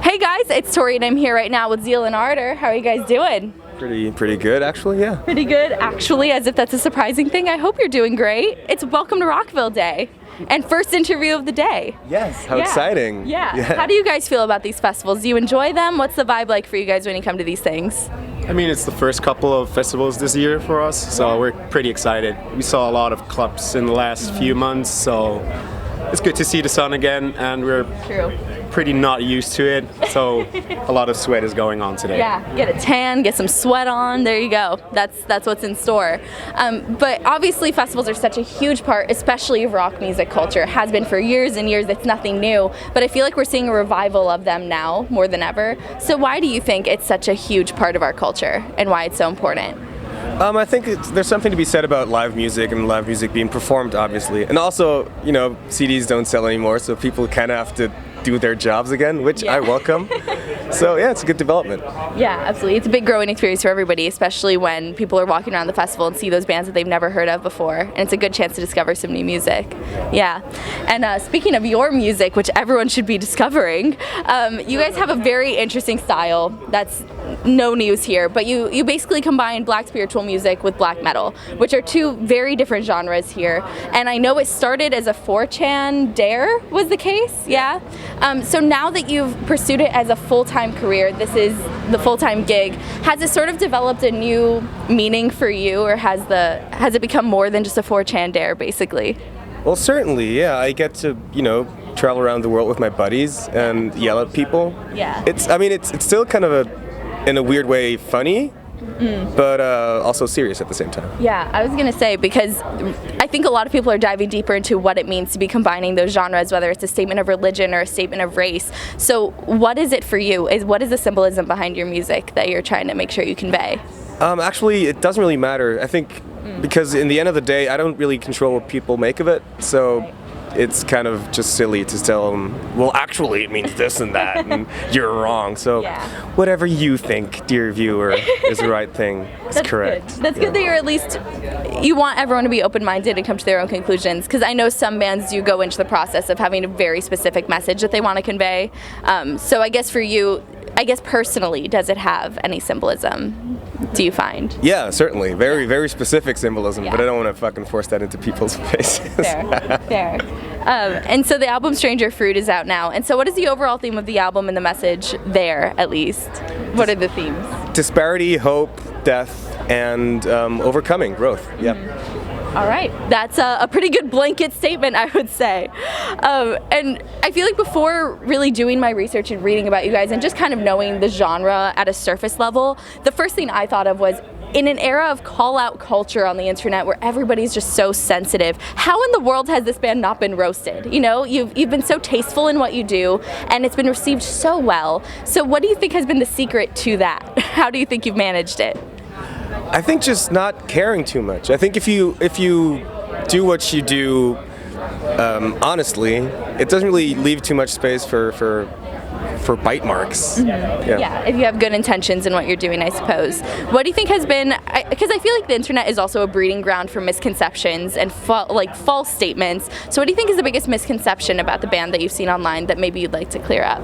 Hey guys, it's Tori and I'm here right now with Zeal and Ardor. How are you guys doing? Pretty good, actually, yeah. Pretty good, actually, as if that's a surprising thing. I hope you're doing great. It's Welcome to Rockville Day and first interview of the day. Yes, how exciting. Yeah. How do you guys feel about these festivals? Do you enjoy them? What's the vibe like for you guys when you come to these things? I mean, it's the first couple of festivals this year for us, so we're pretty excited. We saw a lot of clubs in the last few months, so it's good to see the sun again, and we're pretty not used to it, so a lot of sweat is going on today. Yeah, get a tan, get some sweat on, there you go. That's what's in store. But obviously festivals are such a huge part, especially of rock music culture. It has been for years and years, it's nothing new, but I feel like we're seeing a revival of them now more than ever. So why do you think it's such a huge part of our culture and why it's so important? I think there's something to be said about live music and live music being performed, obviously. And also, you know, CDs don't sell anymore, so people kind of have to do their jobs again, which I welcome. So yeah, it's a good development. Yeah, absolutely. It's a big growing experience for everybody, especially when people are walking around the festival and see those bands that they've never heard of before. And it's a good chance to discover some new music. Yeah. And speaking of your music, which everyone should be discovering, you guys have a very interesting style that's no news here, but you basically combine black spiritual music with black metal, which are two very different genres here. And I know it started as a 4chan dare was the case, yeah? So now that you've pursued it as a full-time career, this is the full-time gig, has it sort of developed a new meaning for you, or has it become more than just a 4chan dare, basically? Well, certainly, yeah. I get to, you know, travel around the world with my buddies and yell at people. Yeah. It's still kind of in a weird way, funny, but also serious at the same time. Yeah, I was going to say, because I think a lot of people are diving deeper into what it means to be combining those genres, whether it's a statement of religion or a statement of race. So what is it for you? What is the symbolism behind your music that you're trying to make sure you convey? Actually, it doesn't really matter. I think because in the end of the day, I don't really control what people make of it. So it's kind of just silly to tell them, well, actually it means this and that, and you're wrong. So whatever you think, dear viewer, is the right thing. It's correct. Good. That's good that you're at least, you want everyone to be open-minded and come to their own conclusions, because I know some bands do go into the process of having a very specific message that they want to convey. So I guess for you, personally, does it have any symbolism, do you find? Yeah, certainly. Very, very specific symbolism, but I don't want to fucking force that into people's faces. Fair. And so the album Stranger Fruit is out now. And so what is the overall theme of the album and the message there, at least? What are the themes? Disparity, hope, death, and overcoming, growth. Yeah. All right, that's a pretty good blanket statement, I would say. And I feel like before really doing my research and reading about you guys and just kind of knowing the genre at a surface level, the first thing I thought of was, in an era of call-out culture on the internet where everybody's just so sensitive, how in the world has this band not been roasted? You know, you've been so tasteful in what you do, and it's been received so well. So what do you think has been the secret to that? How do you think you've managed it? I think just not caring too much. I think if you do what you do honestly, it doesn't really leave too much space for bite marks. Yeah, if you have good intentions in what you're doing, I suppose. What do you think has been, because I feel like the internet is also a breeding ground for misconceptions and false statements. So what do you think is the biggest misconception about the band that you've seen online that maybe you'd like to clear up,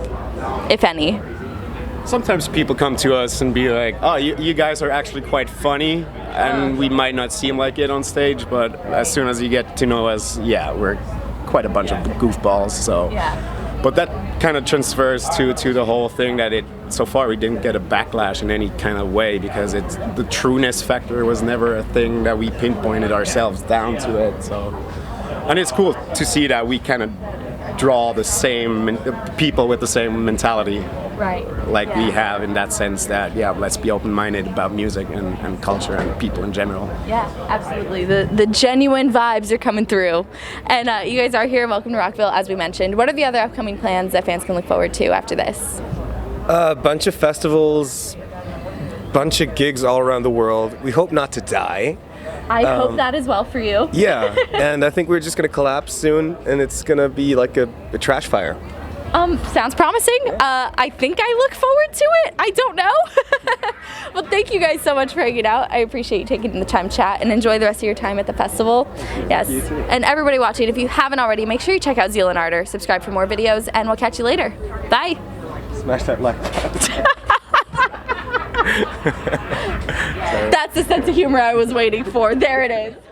if any? Sometimes people come to us and be like, oh, you guys are actually quite funny, and we might not seem like it on stage, but as soon as you get to know us, we're quite a bunch of goofballs, so. But that kind of transfers to the whole thing that so far we didn't get a backlash in any kind of way, because the trueness factor was never a thing that we pinpointed ourselves down to it, so. And it's cool to see that we kind of draw the same people with the same mentality. Like we have, in that sense that, let's be open-minded about music and culture and people in general. Yeah, absolutely. The genuine vibes are coming through. And you guys are here, Welcome to Rockville, as we mentioned. What are the other upcoming plans that fans can look forward to after this? A bunch of festivals, bunch of gigs all around the world. We hope not to die. I hope that as well for you. Yeah, and I think we're just going to collapse soon, and it's going to be like a trash fire. Sounds promising. I think I look forward to it. I don't know. Well, thank you guys so much for hanging out. I appreciate you taking the time to chat, and enjoy the rest of your time at the festival. Yes. And everybody watching, if you haven't already, make sure you check out Zeal and Ardor, subscribe for more videos, and we'll catch you later. Bye. smash that like. That's the sense of humor I was waiting for. There it is.